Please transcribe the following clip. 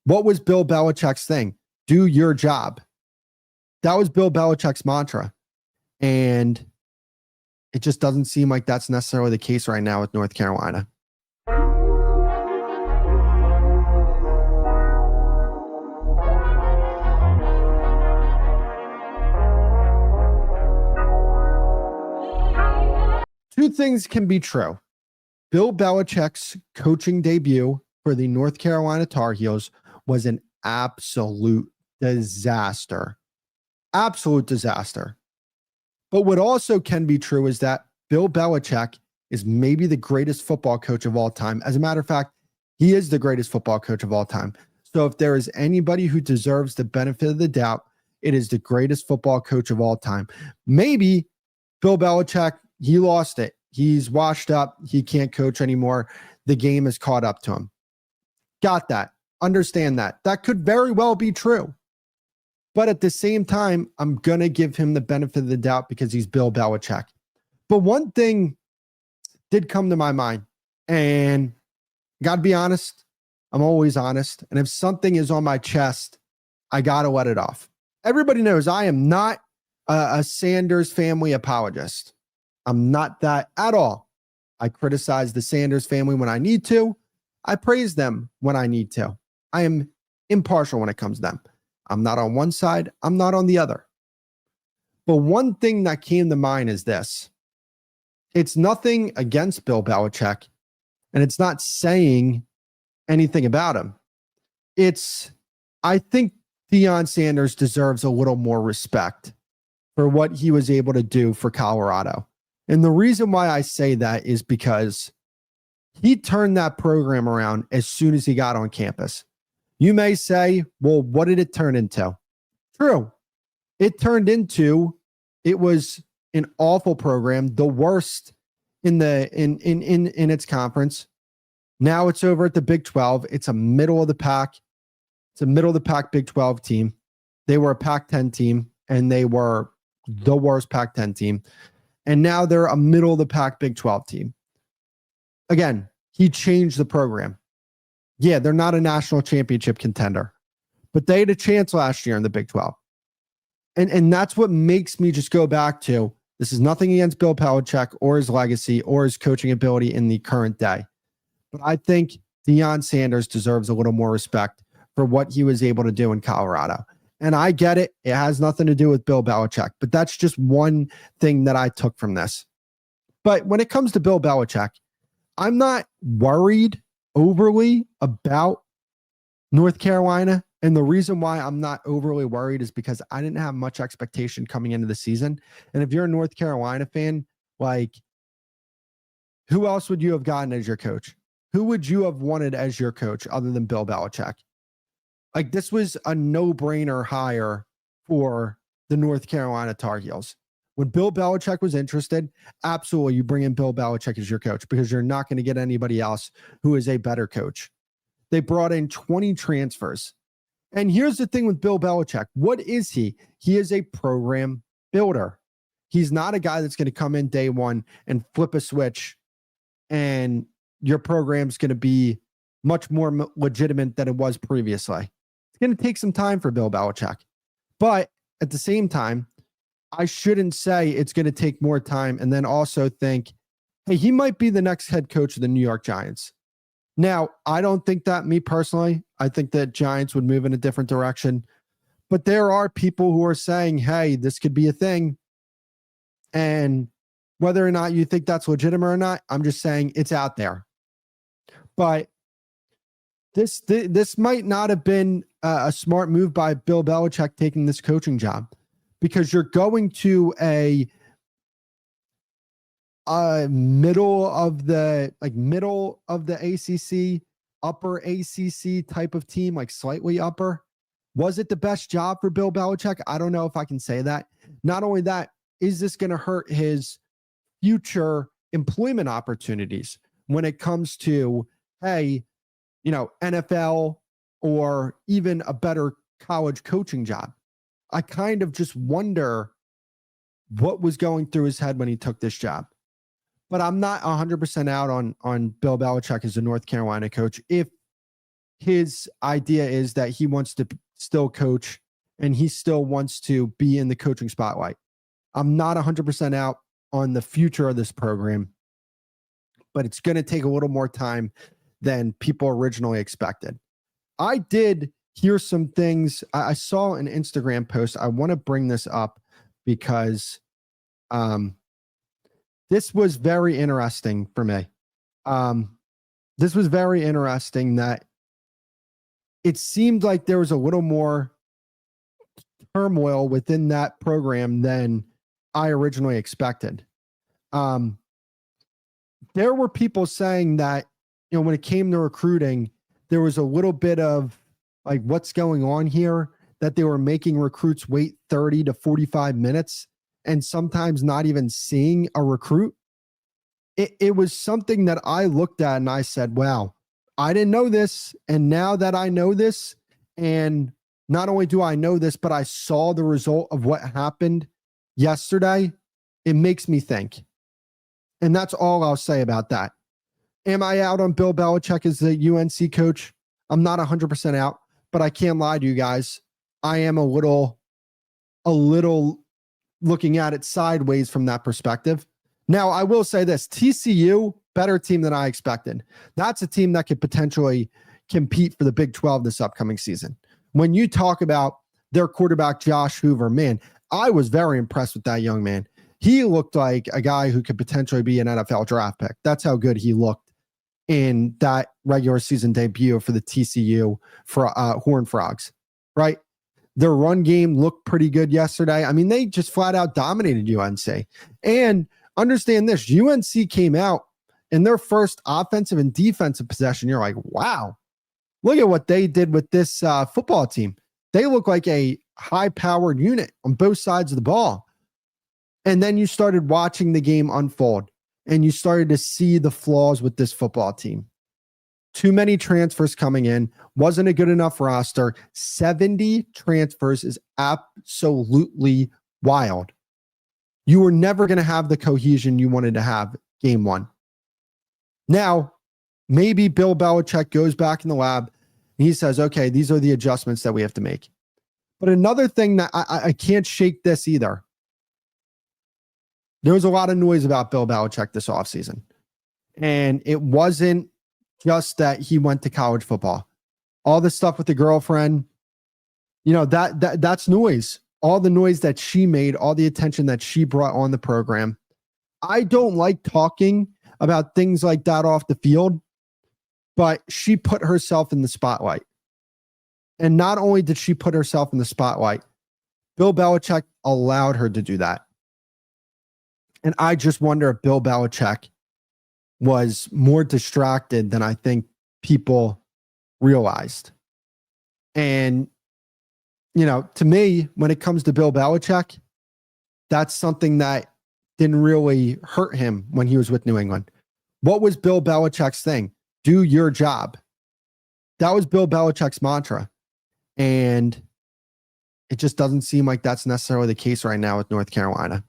What was Bill Belichick's thing? Do your job. That was Bill Belichick's mantra. And it just doesn't seem like that's necessarily the case right now with North Carolina. Two things can be true. Bill Belichick's coaching debut for the North Carolina Tar Heels was an absolute disaster. Absolute disaster. But what also can be true is that Bill Belichick is maybe the greatest football coach of all time. As a matter of fact, he is the greatest football coach of all time. So if there is anybody who deserves the benefit of the doubt, it is the greatest football coach of all time. Maybe Bill Belichick, he lost it. He's washed up. He can't coach anymore. The game has caught up to him. Got that. Understand that. That could very well be true. But at the same time, I'm going to give him the benefit of the doubt because he's Bill Belichick. But one thing did come to my mind, and got to be honest, I'm always honest. And if something is on my chest, I got to let it off. Everybody knows I am not a Sanders family apologist. I'm not that at all. I criticize the Sanders family when I need to. I praise them when I need to. I am impartial when it comes to them. I'm not on one side. I'm not on the other. But one thing that came to mind is this. It's nothing against Bill Belichick, and it's not saying anything about him. I think Deion Sanders deserves a little more respect for what he was able to do for Colorado. And the reason why I say that is because he turned that program around as soon as he got on campus. You may say, well, what did it turn into? True. It was an awful program, the worst in its conference. Now it's over at the Big 12. It's a middle of the pack. It's a middle of the pack Big 12 team. They were a Pac-10 team, and they were the worst Pac-10 team. And now they're a middle of the pack Big 12 team. Again, he changed the program. Yeah, they're not a national championship contender, but they had a chance last year in the Big 12. And that's what makes me just go back to, this is nothing against Bill Belichick or his legacy or his coaching ability in the current day. But I think Deion Sanders deserves a little more respect for what he was able to do in Colorado. And I get it. It has nothing to do with Bill Belichick, but that's just one thing that I took from this. But when it comes to Bill Belichick, I'm not worried overly about North Carolina. And the reason why I'm not overly worried is because I didn't have much expectation coming into the season. And if you're a North Carolina fan, like, who else would you have gotten as your coach? Who would you have wanted as your coach other than Bill Belichick? Like, this was a no-brainer hire for the North Carolina Tar Heels. When Bill Belichick was interested, absolutely, you bring in Bill Belichick as your coach because you're not going to get anybody else who is a better coach. They brought in 20 transfers. And here's the thing with Bill Belichick. What is he? He is a program builder. He's not a guy that's going to come in day one and flip a switch and your program's going to be much more legitimate than it was previously. It's going to take some time for Bill Belichick. But at the same time, I shouldn't say it's going to take more time and then also think, hey, he might be the next head coach of the New York Giants. Now, I don't think that, me personally. I think that Giants would move in a different direction. But there are people who are saying, hey, this could be a thing. And whether or not you think that's legitimate or not, I'm just saying it's out there. But this might not have been a smart move by Bill Belichick taking this coaching job, because you're going to a middle of the ACC, upper ACC type of team, like slightly upper. Was it the best job for Bill Belichick? I don't know if I can say that. Not only that, is this going to hurt his future employment opportunities when it comes to, hey, NFL or even a better college coaching job? I kind of just wonder what was going through his head when he took this job. But I'm not 100% out on Bill Belichick as a North Carolina coach. If his idea is that he wants to still coach and he still wants to be in the coaching spotlight. I'm not 100% out on the future of this program, but it's going to take a little more time than people originally expected. I did hear some things. I saw an Instagram post. I want to bring this up because this was very interesting for me. This was very interesting that it seemed like there was a little more turmoil within that program than I originally expected. There were people saying that, when it came to recruiting, there was a little bit of like, what's going on here, that they were making recruits wait 30 to 45 minutes and sometimes not even seeing a recruit. It was something that I looked at and I said, wow, I didn't know this. And now that I know this, and not only do I know this, but I saw the result of what happened yesterday, it makes me think. And that's all I'll say about that. Am I out on Bill Belichick as the UNC coach? I'm not 100% out, but I can't lie to you guys. I am a little looking at it sideways from that perspective. Now, I will say this, TCU, better team than I expected. That's a team that could potentially compete for the Big 12 this upcoming season. When you talk about their quarterback, Josh Hoover, man, I was very impressed with that young man. He looked like a guy who could potentially be an NFL draft pick. That's how good he looked in that regular season debut for the TCU for Horned Frogs, right? Their run game looked pretty good yesterday. I mean, they just flat out dominated UNC. And understand this, UNC came out in their first offensive and defensive possession. You're like, wow, look at what they did with this football team. They look like a high-powered unit on both sides of the ball. And then you started watching the game unfold, and you started to see the flaws with this football team. Too many transfers coming in, wasn't a good enough roster. 70 transfers is absolutely wild. You were never going to have the cohesion you wanted to have game one. Now, maybe Bill Belichick goes back in the lab and he says, okay, these are the adjustments that we have to make. But another thing that I can't shake this either. There was a lot of noise about Bill Belichick this offseason. And it wasn't just that he went to college football. All the stuff with the girlfriend, that's noise. All the noise that she made, all the attention that she brought on the program. I don't like talking about things like that off the field, but she put herself in the spotlight. And not only did she put herself in the spotlight, Bill Belichick allowed her to do that. And I just wonder if Bill Belichick was more distracted than I think people realized. And, to me, when it comes to Bill Belichick, that's something that didn't really hurt him when he was with New England. What was Bill Belichick's thing? Do your job. That was Bill Belichick's mantra. And it just doesn't seem like that's necessarily the case right now with North Carolina.